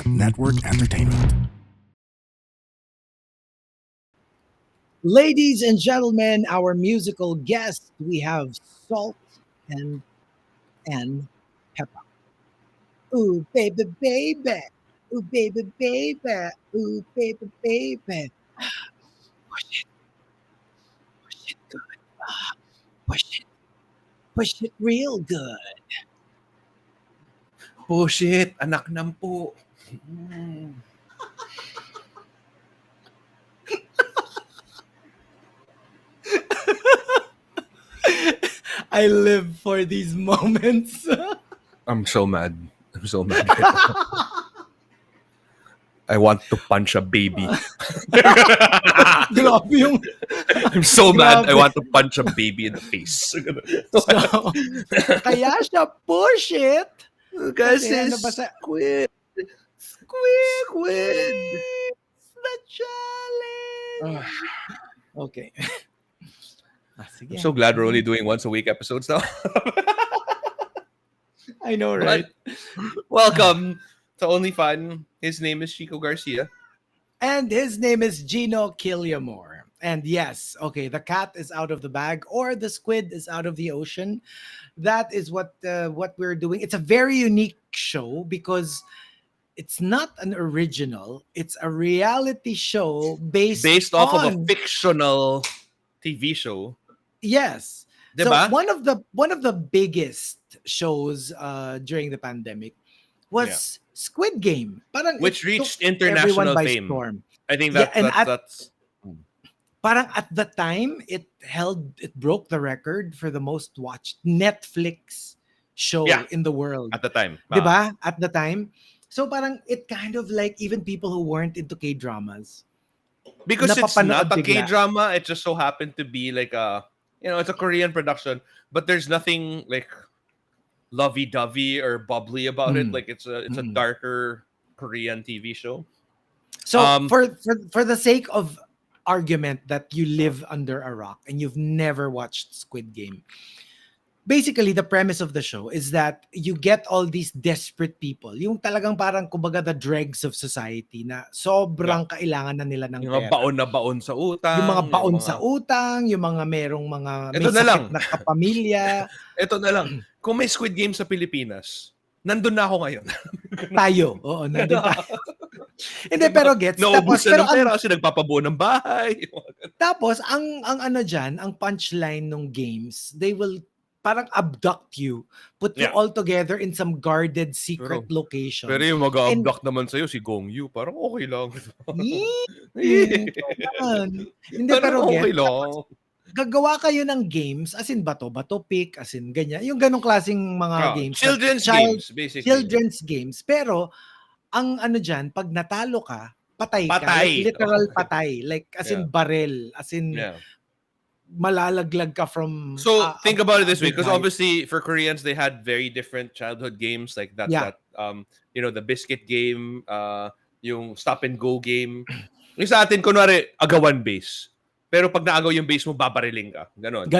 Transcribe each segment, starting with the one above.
Network Entertainment. Ladies and gentlemen, our musical guest, we have Salt and Peppa. Ooh, baby, baby. Ooh, baby, baby. Ooh, baby, baby. Push it. Push it good. Push it. Push it real good. Push it, anak ng po. I live for these moments. I'm so mad. Right now. I want to punch a baby. Grabe yung... I'm so mad. I Grabe. want to punch a baby in the face. So, kaya siya push it. Kasi ano ba sa... squid. Squid the challenge. Okay. Sige. I'm so glad we're only doing once a week episodes now. I know, right? Welcome to Only Fun. His name is Chico Garcia. And his name is Gino Killiamore. And yes, okay, the cat is out of the bag or the squid is out of the ocean. That is what we're doing. It's a very unique show because it's not an original. It's a reality show based off of on a fictional TV show. Yes. Diba? So one of the biggest shows during the pandemic was Squid Game. Parang which it reached took everyone international by fame. storm. I think that's Parang at the time it broke the record for the most watched Netflix show in the world. at the time. Diba? At the time. So parang it kind of like even people who weren't into K-dramas. Because it's not a bigla. K-drama, it just so happened to be like it's a Korean production, but there's nothing like lovey-dovey or bubbly about it. Like it's a darker Korean TV show. So for the sake of argument that you live under a rock and you've never watched Squid Game, basically the premise of the show is that you get all these desperate people, yung talagang parang kumbaga the dregs of society na sobrang kailangan na nila ng Yung mga pera. baon na baon sa utang. Yung mga baon sa utang, yung mga merong mga may Ito na lang. sakit na kapamilya. Ito na lang. Kung may Squid Game sa Pilipinas, nandun na ako ngayon. Tayo. Oo, nandun tayo. Hindi, pero gets. Naubusan ng pera kasi nagpapabuo ng bahay. Tapos, ang ano dyan, ang punchline ng games, they will parang abduct you, put you all together in some guarded secret location. Pero yung mag-abduct naman sa'yo, si Gong Yu, parang okay lang. Hindi, pero okay get. lang. Gagawa kayo ng games, as in bato pick, as in ganyan. Yung ganong klaseng mga games. Children's games, basically. Children's games. Pero, ang ano dyan, pag natalo ka, patay ka. Like, literal patay. Like, as in barrel. As in, malalaglag ka from... So, think about it this way. Because obviously, for Koreans, they had very different childhood games. Like that the biscuit game, yung stop and go game. Yung sa atin, kunwari, agawan base. Pero pag naagaw yung base mo, babariling ka. Ganon.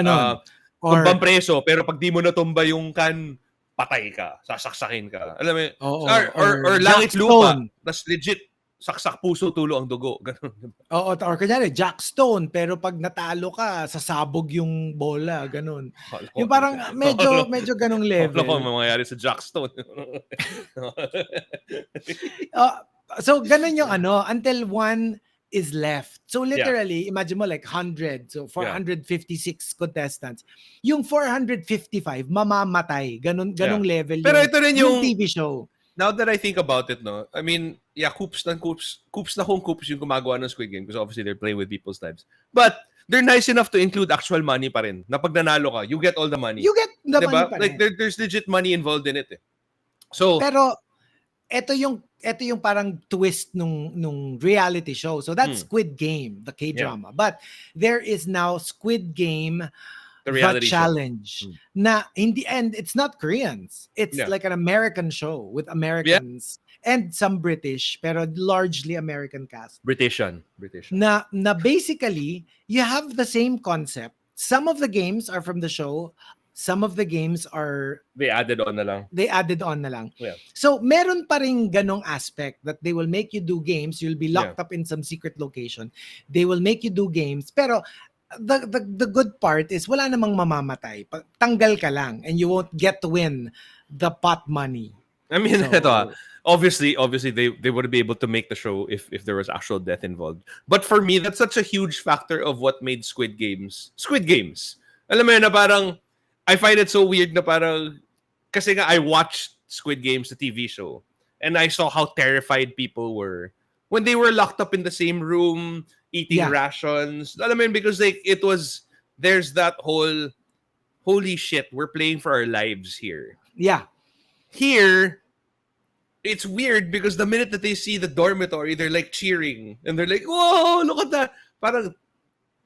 Tumbang preso, pero pag di mo natumba yung kan, patay ka. Sasaksakin ka. Alam mo, or langit lupa. That's legit. Saksak puso, tulo ang dugo. Ganon. Oo, or kanyari, Jack Stone, pero pag natalo ka, sasabog yung bola. Ganon. Yung parang medyo ganong level. Ano ko mangyayari sa Jack Stone? So, ganon yung until one is left. So literally, imagine mo like 100. So 456 contestants. Yung 455 mamamatay. Ganong level. Pero ito rin yung TV show. Now that I think about it, no, I mean, coops na kung coops yung gumagawa ng Squid Game because obviously they're playing with people's lives. But they're nice enough to include actual money pa rin. Na pag nanalo ka, you get all the money. You get the money pa rin. Like there's legit money involved in it. So, pero ito yung parang twist nung reality show. So that's Squid Game, the K-drama. But there is now Squid Game The Challenge. Na hindi, and it's not Koreans. It's like an American show with Americans and some British, pero largely American cast. British. Na basically, you have the same concept. Some of the games are from the show. some of the games are they added on na lang. Yeah. So meron pa ring ganong aspect that they will make you do games, you'll be locked up in some secret location, they will make you do games, pero the good part is wala namang mamamatay, tanggal ka lang and you won't get to win the pot money. I mean, ito, obviously they wouldn't be able to make the show if there was actual death involved. But for me, that's such a huge factor of what made Squid Games. Alam mo yun, na parang I find it so weird na parang kasi nga I watched Squid Games, the TV show, and I saw how terrified people were when they were locked up in the same room eating rations. Alam mo yun, because like there's that whole holy shit, we're playing for our lives here. Yeah. Here, it's weird because the minute that they see the dormitory, they're like cheering and they're like, "Whoa, look at that!" Parang,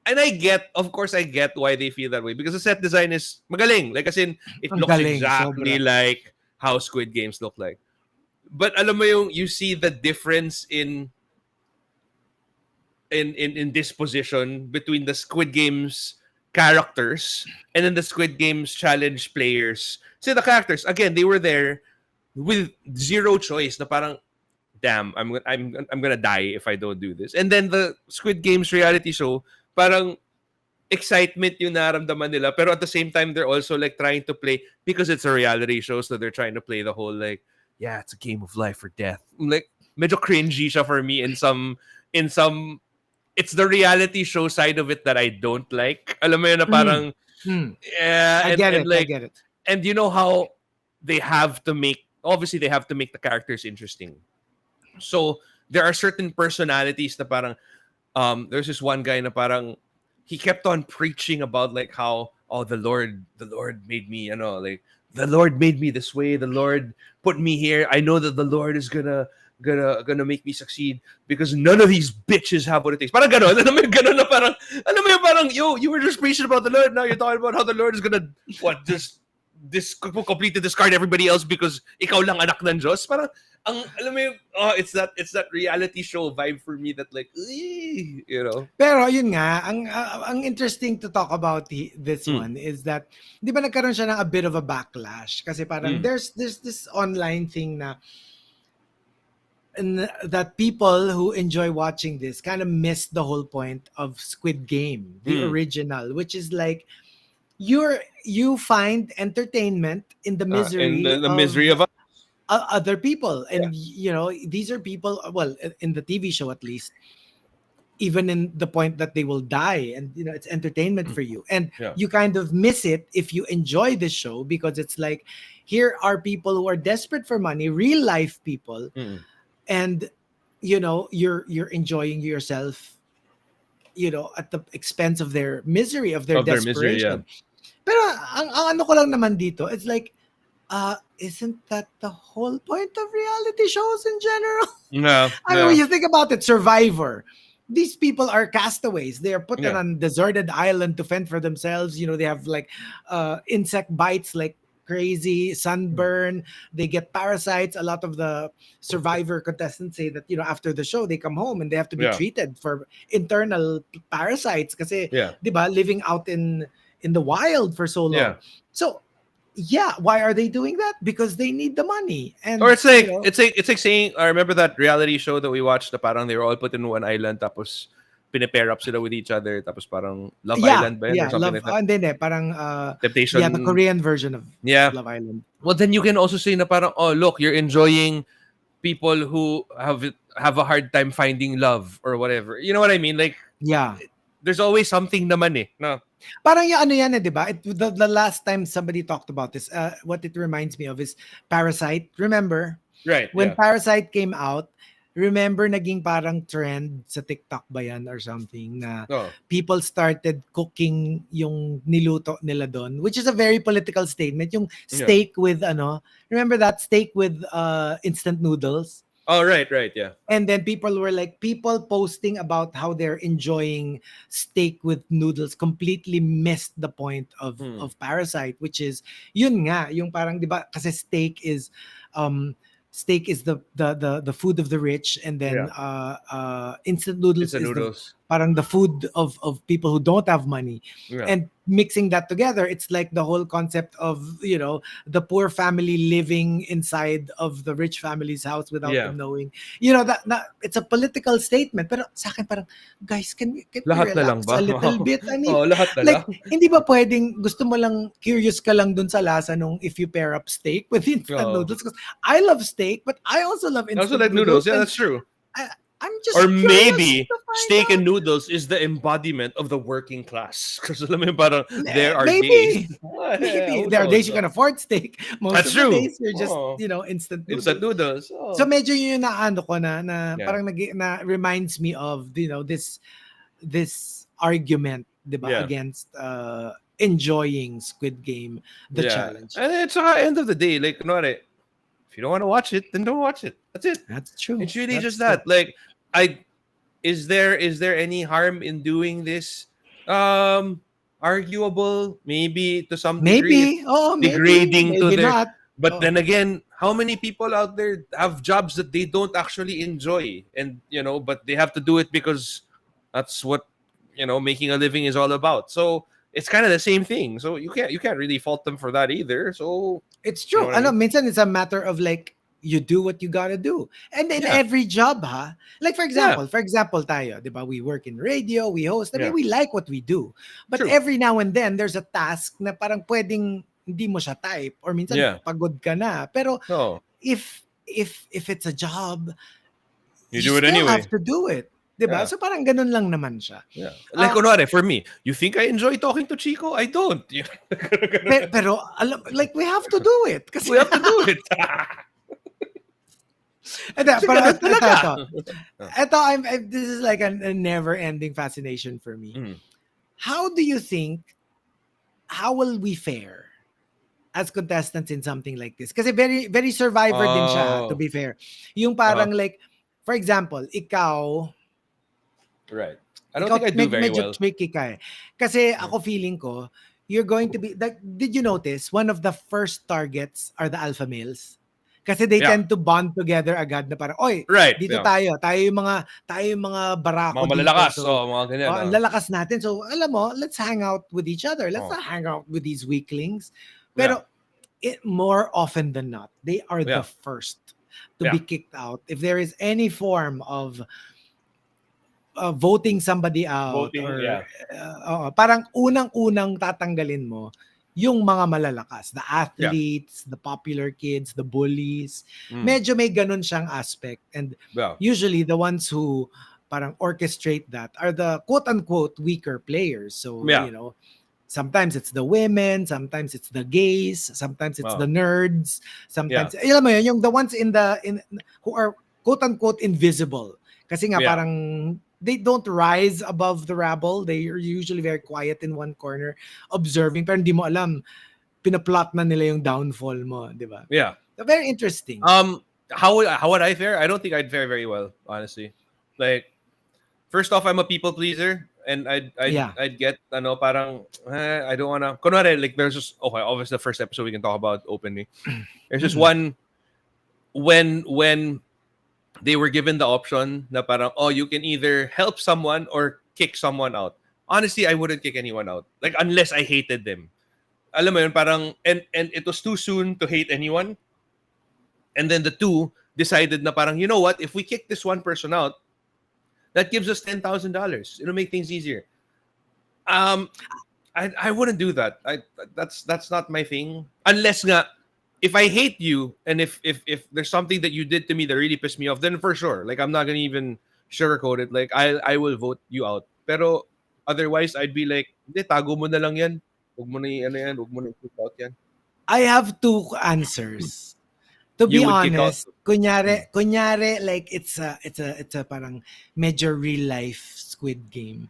and of course, I get why they feel that way because the set design is magaling. Like, as in, it looks exactly like how Squid Games look like. But alam mo yung, you see the difference in disposition between the Squid Games characters and then the Squid Games challenge players. See, the characters, again, they were there with zero choice na parang, damn, I'm gonna die if I don't do this. And then the Squid Games reality show, parang excitement yung naramdaman nila, pero at the same time they're also like trying to play, because it's a reality show, so they're trying to play the whole like, yeah, it's a game of life or death. Like, medyo cringy siya for me in some it's the reality show side of it that I don't like. Alam mo yun na parang I get it. And you know how they have to make the characters interesting. So there are certain personalities na parang there's this one guy na parang he kept on preaching about like how the Lord made me, like the Lord made me this way, the Lord put me here. I know that the Lord is gonna make me succeed because none of these bitches have what it takes. Parang ganon. Alam mo yung ganon na parang, alam mo yung parang, you were just preaching about the Lord, now you're talking about how the Lord is gonna, completely discard everybody else because ikaw lang anak ng Diyos. Parang, alam mo yung, it's that reality show vibe for me that like, you know. Pero yun nga, ang interesting to talk about this one is that, di ba nagkaroon siya ng a bit of a backlash? Kasi parang there's this online thing na, and that people who enjoy watching this kind of miss the whole point of Squid Game, the original, which is like you find entertainment in the misery, misery of other people, and you know, these are people. Well, in the TV show at least, even in the point that they will die, and you know, it's entertainment for you, and you kind of miss it if you enjoy the show because it's like, here are people who are desperate for money, real life people. And you know, you're enjoying yourself, you know, at the expense of their misery, of their desperation. Pero ang ano ko lang naman dito, it's like, isn't that the whole point of reality shows in general? No. I mean, when you think about it, Survivor, these people are castaways. They are put on a deserted island to fend for themselves. You know, they have like insect bites like crazy, sunburn, they get parasites. A lot of the Survivor contestants say that, you know, after the show they come home and they have to be treated for internal parasites kasi diba, living out in the wild for so long. So why are they doing that? Because they need the money. And or it's like, you know, it's like saying, I remember that reality show that we watched na parang they were all put in one island tapos pinapair up sila with each other, tapos parang Love Island ba yun? Or something like that. And then parang Temptation. Yeah, the Korean version of Love Island. Well, then you can also say na parang, oh look, you're enjoying people who have a hard time finding love or whatever. You know what I mean? Like, there's always something naman eh. No. Parang yung ano yan eh, di ba? The last time somebody talked about this, what it reminds me of is Parasite. Remember? Right. When Parasite came out, remember naging parang trend sa TikTok ba yan or something na people started cooking yung niluto nila doon, which is a very political statement. Yung steak with remember that steak with instant noodles? Oh, right, yeah. And then people posting about how they're enjoying steak with noodles completely missed the point of Parasite, which is yun nga, yung parang di ba kasi steak is the food of the rich, and then instant noodles parang the food of people who don't have money, and mixing that together, it's like the whole concept of, you know, the poor family living inside of the rich family's house without them knowing, you know, that it's a political statement. Pero sa akin parang, guys, can we lahat na lang relax ba? a little bit? I mean, lahat na like, lang. hindi ba pwedeng gusto mo lang, curious ka lang dun sa lasa nung if you pair up steak with instant noodles? Because I love steak, but I also love instant I also like noodles. Yeah, that's true. I'm just or curious maybe to find steak out. and noodles is the embodiment of the working class. Because alam mo yun, parang there are Maybe. days. Maybe there are days you can afford steak. Most That's of true. the days you're just, you know, instant noodles. Instant noodles. So medyo yun na ano ko na parang na reminds me of, you know, this argument, diba, against enjoying Squid Game, the challenge. And it's at the end of the day, like, if you don't want to watch it, then don't watch it. That's it. That's true. It's really That's just that. true. Like, is there any harm in doing this? Arguable, maybe to some degree. Degrading maybe to their. not. But then again, how many people out there have jobs that they don't actually enjoy, and you know, but they have to do it because that's what, you know, making a living is all about. So it's kind of the same thing. So you can't really fault them for that either. So it's true. You know what I mean? Minsan it's a matter of like, you do what you gotta do. And in every job, like for example tayo, diba, we work in radio, we host, I mean, we like what we do. But every now and then there's a task na parang pwedeng hindi mo siya type, or minsan pagod ka na. Pero if it's a job, you do it anyway. Have to do it. Diba? So parang ganun lang naman siya. Like kunwari, for me, you think I enjoy talking to Chico? I don't. pero like we have to do it. Kasi we have to do it. This is like a never-ending fascination for me. How do you think, how will we fare as contestants in something like this? Kasi very, very Survivor din siya, to be fair. Yung parang like, for example, ikaw, right. I don't think I do very medyo well. Tricky ka eh. Kasi ako feeling ko, you're going to be, like, did you notice, one of the first targets are the alpha males? Kasi they tend to bond together agad na parang, oy, dito tayo yung mga barako mga malalakas, dito. So, mga ganyan. Ang lalakas natin. So, alam mo, let's hang out with each other. Let's not hang out with these weaklings. Pero, more often than not, they are the first to be kicked out. If there is any form of voting somebody out, parang unang-unang tatanggalin mo yung mga malalakas, the athletes, the popular kids, the bullies. Medyo may ganun siyang aspect. And usually the ones who parang orchestrate that are the quote-unquote weaker players. So, you know, sometimes it's the women, sometimes it's the gays, sometimes it's the nerds, sometimes, alam mo yun, yung the ones who are quote-unquote invisible. Kasi nga parang they don't rise above the rabble. They are usually very quiet in one corner, observing. Pero hindi mo alam, pinaplot na nila yung downfall mo, di ba? Yeah. So very interesting. How would I fare? I don't think I'd fare very well, honestly. Like, first off, I'm a people pleaser, and I'd get, parang, I don't wanna. Kunwari, like, there's just, obviously the first episode we can talk about openly. There's just one, when they were given the option na parang, you can either help someone or kick someone out. Honestly, I wouldn't kick anyone out. Like, unless I hated them. Alam mo yun, parang, and it was too soon to hate anyone. And then the two decided na parang, you know what, if we kick this one person out, that gives us $10,000. It'll make things easier. I wouldn't do that. That's not my thing. Unless nga, if I hate you, and if there's something that you did to me that really pissed me off, then for sure, like, I'm not gonna even sugarcoat it. Like, I will vote you out. Pero otherwise, I'd be like, hindi, tago mo na lang yan. Huwag mo na yan. Huwag mo na i-kick out yan. I have two answers. To be honest, kunyari, like, it's a parang medyo real life Squid Game.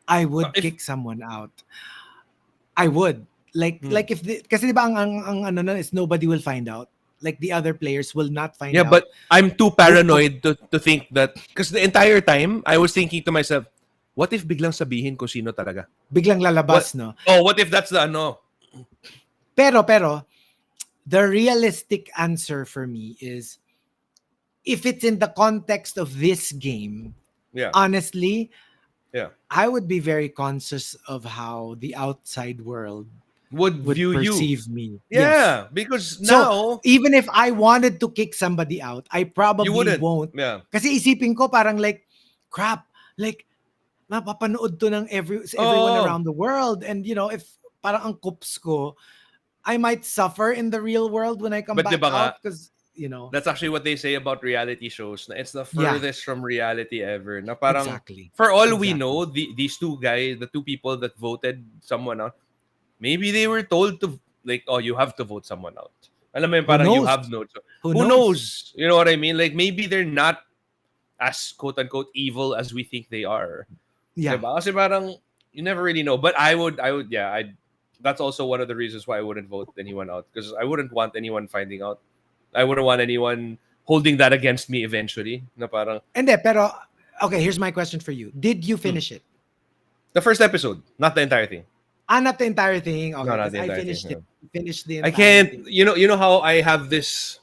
I would kick someone out. I would. Like if kasi diba ang ano na is nobody will find out. Like, the other players will not find out. Yeah, but I'm too paranoid to think that, because the entire time I was thinking to myself, what if biglang sabihin ko sino talaga? Biglang lalabas, no? What if that's the ano? Pero the realistic answer for me is, if it's in the context of this game, honestly, I would be very conscious of how the outside world would view perceive you. me. Yeah, yes. because So, now even if I wanted to kick somebody out, I probably won't. Yeah. Kasi isipin ko parang like, crap, like, napapanood to ng everyone around the world. And, if parang ang kups ko, I might suffer in the real world when I come back out because, That's actually what they say about reality shows. It's the furthest from reality ever. Na parang, exactly. For all we know, these two guys, the two people that voted someone out, maybe they were told to, like, oh, you have to vote someone out. Alam mo yun, parang you have no choice. Who knows? You know what I mean? Like, maybe they're not as quote-unquote evil as we think they are. Yeah. Diba? Kasi parang, you never really know. But that's also one of the reasons why I wouldn't vote anyone out. Because I wouldn't want anyone finding out. I wouldn't want anyone holding that against me eventually. Na parang... Pero, okay, here's my question for you. Did you finish it? The first episode, not the entire thing. Not the entire thing. Okay, no, not the entire I finished thing, it. Finished the entire I can't, thing. you know how I have this...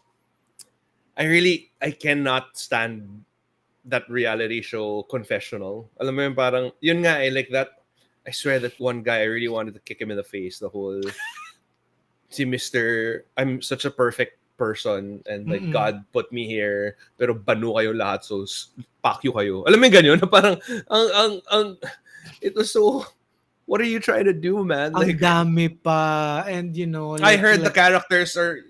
I cannot stand that reality show confessional. Alam mo yun, parang, yun nga like that, I swear that one guy, I really wanted to kick him in the face, the whole, si Mr. I'm such a perfect person and like God put me here, pero banu kayo lahat, so fuck you kayo. Alam mo yung ganyan, na parang, it was so, what are you trying to do, man? Ang dami pa, and I heard the characters are,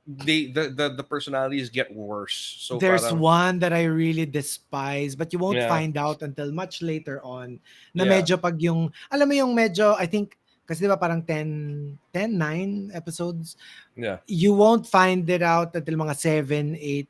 the personalities get worse. So there's parang, one that I really despise, but you won't find out until much later on. Na medyo pag yung, alam mo yung medyo, I think, kasi diba parang 9 episodes? Yeah. You won't find it out until mga 7, 8.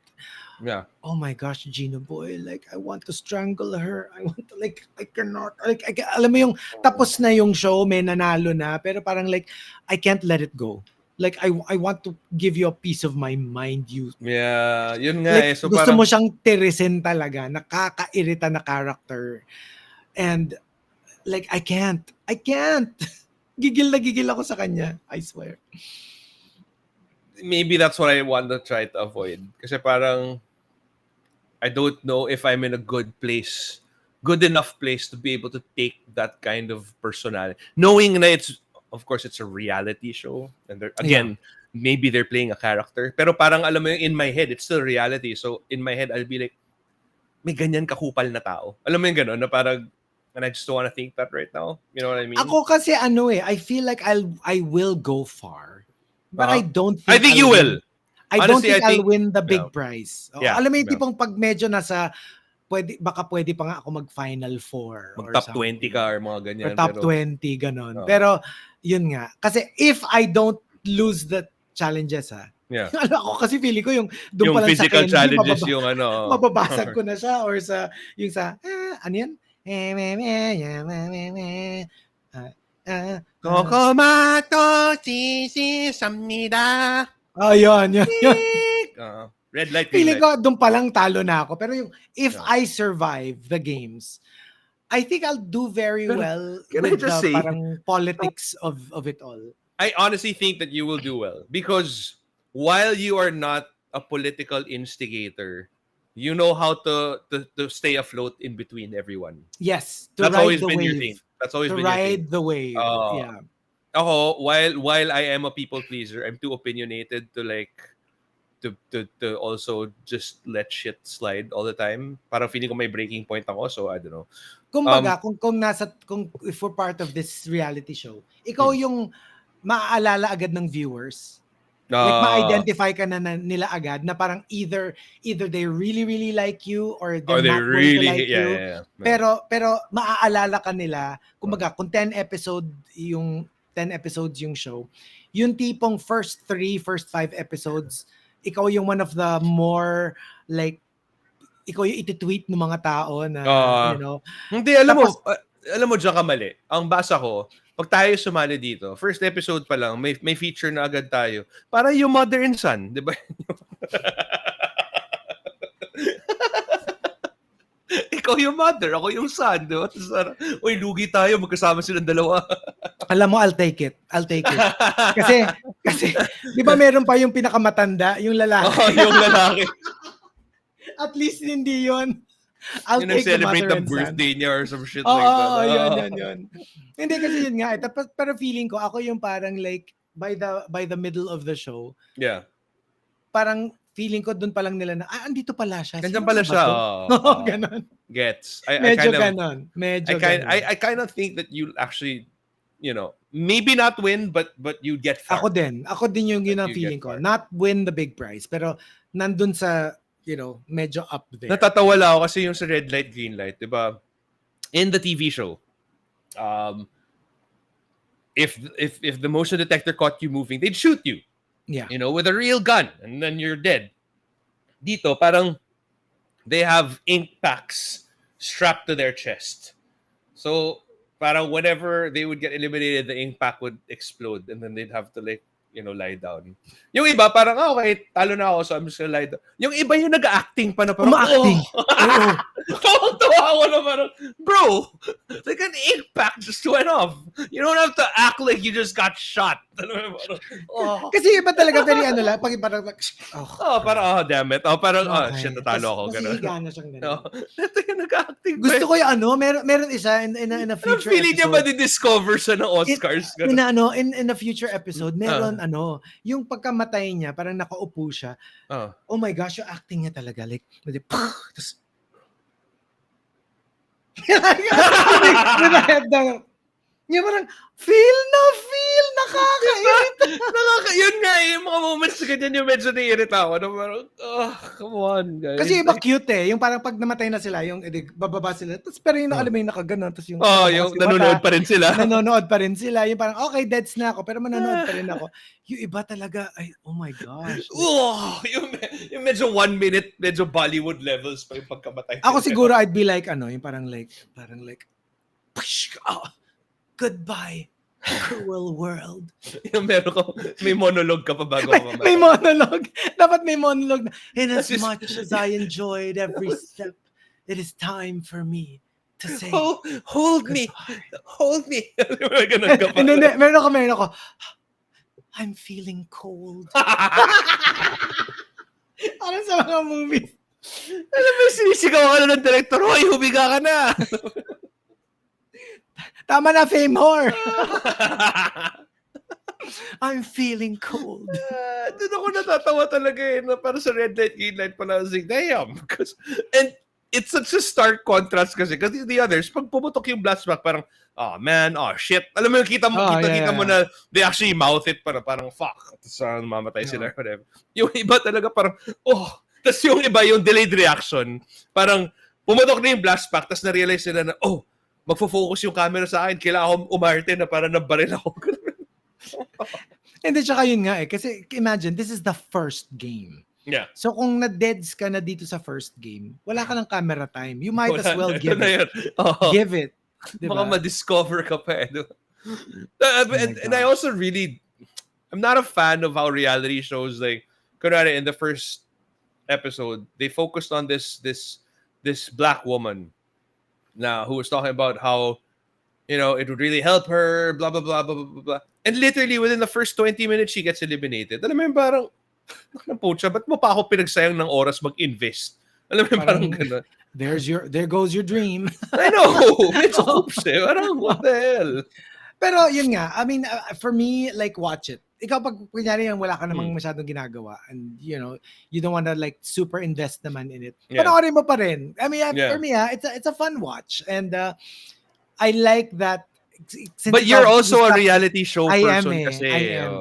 Yeah. Oh my gosh, Gino boy, like I want to strangle her. I want to I cannot. Like alam mo yung tapos na yung show, may nanalo na, pero parang like I can't let it go. Like I want to give you a piece of my mind. Yeah, yun nga like, So gusto parang, mo siyang tirisin talaga, nakakairita na character. And like I can't. Gigil na gigil ako sa kanya, I swear. Maybe that's what I want to try to avoid. Kasi parang I don't know if I'm in a good enough place to be able to take that kind of personality. Knowing that of course, it's a reality show. And maybe they're playing a character. Pero parang alam mo yung in my head, it's still reality. So in my head, I'll be like, may ganyan kakupal na tao. Alam mo yung gano'n, na parang, and I just don't want to think that right now. You know what I mean? Ako kasi I feel like I will go far. But I don't think I think you will. Honestly, I'll win the big prize. Yeah. Alam mo yung tipong pag medyo nasa baka pwede pa nga ako mag-Final 4 or top 20 ka or mga ganyan. Or top 20, ganon. Pero, yun nga. Kasi if I don't lose the challenges, ako kasi feeling ko yung doon pa lang sa physical candy, challenges yung mababasag ko na siya or yung sa, ano yan? Kokomato sisisamnida. Oh, yun. Red light. Feeling ko, doon pa lang talo na ako. Pero yung, if I survive the games, I think I'll do very well with the parang politics of it all. I honestly think that you will do well. Because while you are not a political instigator, you know how to stay afloat in between everyone. Yes. That's always been your thing. That's always been your thing. To ride the wave. Yeah. Ako, while I am a people pleaser, I'm too opinionated to like, to also just let shit slide all the time. Parang feeling ko may breaking point ako, so I don't know. Kumbaga, kung if we're part of this reality show, ikaw yung maaalala agad ng viewers. Like ma-identify ka na nila agad na parang either they really really like you or they're not really going to like you. Yeah. Pero maaalala ka nila. Kumbaga, kung 10 episodes yung show, yung tipong first 5 episodes, ikaw yung one of the more like ikaw yung iti-tweet ng mga tao na Hindi, alam mo diyan ka mali. Ang basa ko, pag tayo sumali dito, first episode pa lang, may feature na agad tayo. Para yung mother and son, 'di ba? Ikaw yung mother, ako yung son, di ba? Uy, lugi tayo, magkasama silang dalawa. Alam mo, I'll take it. Kasi, di ba meron pa yung pinakamatanda, yung lalaki? Yung lalaki. At least hindi yun. I'll take the celebrate mother the and son. birthday niya or some shit Oo, like that. yun. Hindi kasi yun nga. Pero feeling ko, ako yung parang like, by the middle of the show, Yeah. parang feeling ko doon pa lang nila na, andito pala siya. Nandiyan pala siya. Ganon. Gets. Medyo ganon. I kind of think that you'll actually, maybe not win, but you get far. Ako din yung yun ang feeling ko. Not win the big prize, pero nandun sa, medyo up there. Natatawa lang ako kasi yung sa red light, green light, diba? In the TV show, if the motion detector caught you moving, they'd shoot you. Yeah. With a real gun, and then you're dead. Dito, parang they have ink packs strapped to their chest. So, parang whenever they would get eliminated, the ink pack would explode, and then they'd have to lie down. Yung iba, parang, okay, talo na ako, so I'm just gonna lie down. Yung iba yung nag-acting pa na parang, uma-acting. Oo. Tawa ako na parang, bro, like an ink pack just went off. You don't have to act like you just got shot. Kasi iba talaga, very lang, pag parang, parang, damn it. Parang, shit, natalo ako. Kasi higa na siyang ganun. Ito yung nag-acting. Gusto ko yung meron isa in a future episode. Feeling niya ba di-discover sa ng Oscars? In a future episode, meron yung pagkamatay niya, parang nakaupo siya. Oh my gosh, yung acting niya talaga. Like, tapos, with a head down. Yung parang, feel, nakakairita. Yun nga yung mga moments na ganyan yung medyo naiirita ako. Parang, come on, guys. Kasi iba cute Yung parang pag namatay na sila, yung bababa sila. Tapos pero yung alam mo yung nakaganon. Tapos yung nanonood pa rin sila. Nanonood pa rin sila. Yung parang, okay, deads na ako. Pero manonood pa rin ako. Yung iba talaga, oh my gosh. Yung medyo 1 minute, medyo Bollywood levels pa yung pagkamatay. Ako siguro, I'd be like, yung parang like, goodbye, cruel world. May monologue ka pa bago mamatay. May monologue. Dapat may monologue na, in as much as I enjoyed every step, it is time for me to say, hold me. Ganun ka pa. Hindi, meron ako, I'm feeling cold. Ano sa mga movies? Alam mo, sinisigaw ka na ng director, hoy, humiga ka na. Tama na, fame whore. I'm feeling cold. Doon ako natatawa talaga na para sa red light, green light pala. I was like, damn. And it's such a stark contrast kasi the others, pag pumutok yung flashback, parang, man, shit. Alam mo yung kita mo na they actually mouth it parang fuck. Tapos mamatay sila or whatever. Yung iba talaga parang, Tapos yung iba, yung delayed reaction, parang pumutok na yung flashback, tapos na-realize nila na, magfo-focus yung camera sa akin, kailangan akong umarte na para nabaril ako. Hindi, tsaka yun nga kasi imagine, this is the first game. Yeah. So kung na-deads ka na dito sa first game, wala ka ng camera time. You might as well give it. Give it. Diba? Baka ma-discover ka pa and I also I'm not a fan of how reality shows, like, kunwari in the first episode, they focused on this black woman who was talking about how, it would really help her, blah, blah, blah, blah, blah, blah. And literally, within the first 20 minutes, she gets eliminated. Alam mo yung parang, pucha, ba't mo pa ako pinagsayang ng oras mag-invest? Alam mo yung parang gano'n. There goes your dream. I know! It's hopes Parang, what the hell? Pero yun nga, I mean, for me, like, watch it. Ikaw pag kunyari yung wala ka namang masyadong ginagawa and you don't want to like super invest naman in it. Panoorin mo pa rin. I mean, for me, it's a fun watch and I like that. But you're also a reality show person kasi. I am.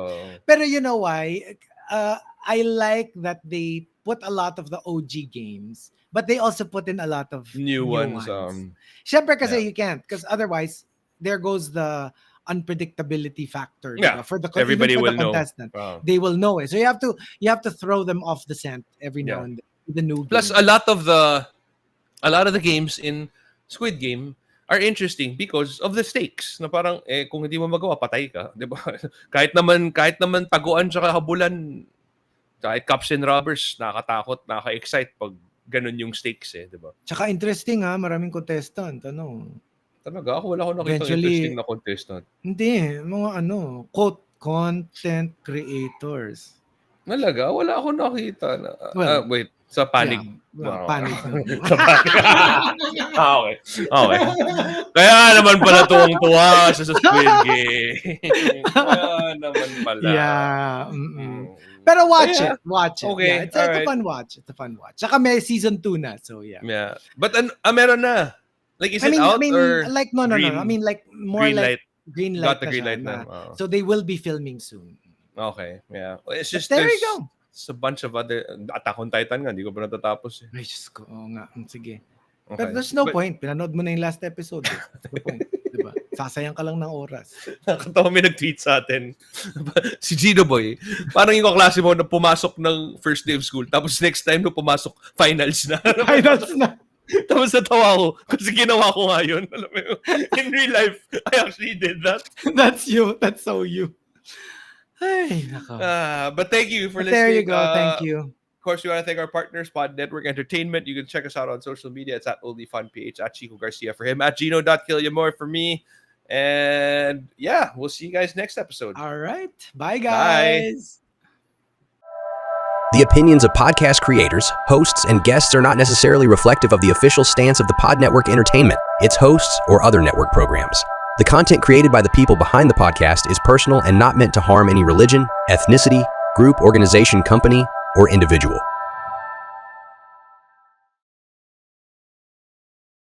Pero you know why? I like that they put a lot of the OG games, but they also put in a lot of new ones. Siyempre kasi you can't, because otherwise there goes the unpredictability factor. Yeah, for everybody will know. They will know it. So you have to throw them off the scent every now and then. The new plus game. a lot of the games in Squid Game are interesting because of the stakes. Na parang kung hindi mo magawa, patay ka, 'di ba? kahit naman taguan tsaka habulan, kahit cops and robbers, nakakatakot, nakaka-excite pag ganun yung stakes 'di ba? Tsaka interesting maraming contestant, Talaga? Ako wala akong nakita interesting na contestant. Hindi, mga content creators. Talaga? Wala akong nakita na. Well, wait. Sa panig. Panig. Okay. Kaya naman pala tuwang-tuwa sa Squid Game. Kaya naman pala. Yeah. Pero watch it. Okay. Yeah, it's a fun watch. Saka may season 2 na. So yeah. Yeah. But meron na. Like, is it out or like no. I mean, like more green like light. green light. Got the green light na. So they will be filming soon. Okay. Yeah. It's just there you go. It's a bunch of other Attack on Titan nga, hindi ko pa natatapos. Ay, Diyos ko. Oo nga. Sige. Okay. Pero there's no point. Pinanood mo na yung last episode. There's no point. Diba? Sasayang ka lang ng oras. Nakatawa may nag-tweet sa atin. Si Gino Boy. Parang yung kaklase mo na pumasok ng first day of school. Tapos next time na pumasok, finals na. Finals na. Tapos natawa ko. Kasi ginawa ko nga yun. Alam mo yun. In real life, I actually did that. That's you. That's so you. Ay, nako. But thank you for listening. There you go. Thank you. Of course, we want to thank our partners, Pod Network Entertainment. You can check us out on social media. It's at OnlyFunPH, at Chico Garcia for him, at Gino.Killiamore for me. And yeah, we'll see you guys next episode. All right. Bye, guys. Bye. The opinions of podcast creators, hosts, and guests are not necessarily reflective of the official stance of the Pod Network Entertainment, its hosts, or other network programs. The content created by the people behind the podcast is personal and not meant to harm any religion, ethnicity, group, organization, company, or individual.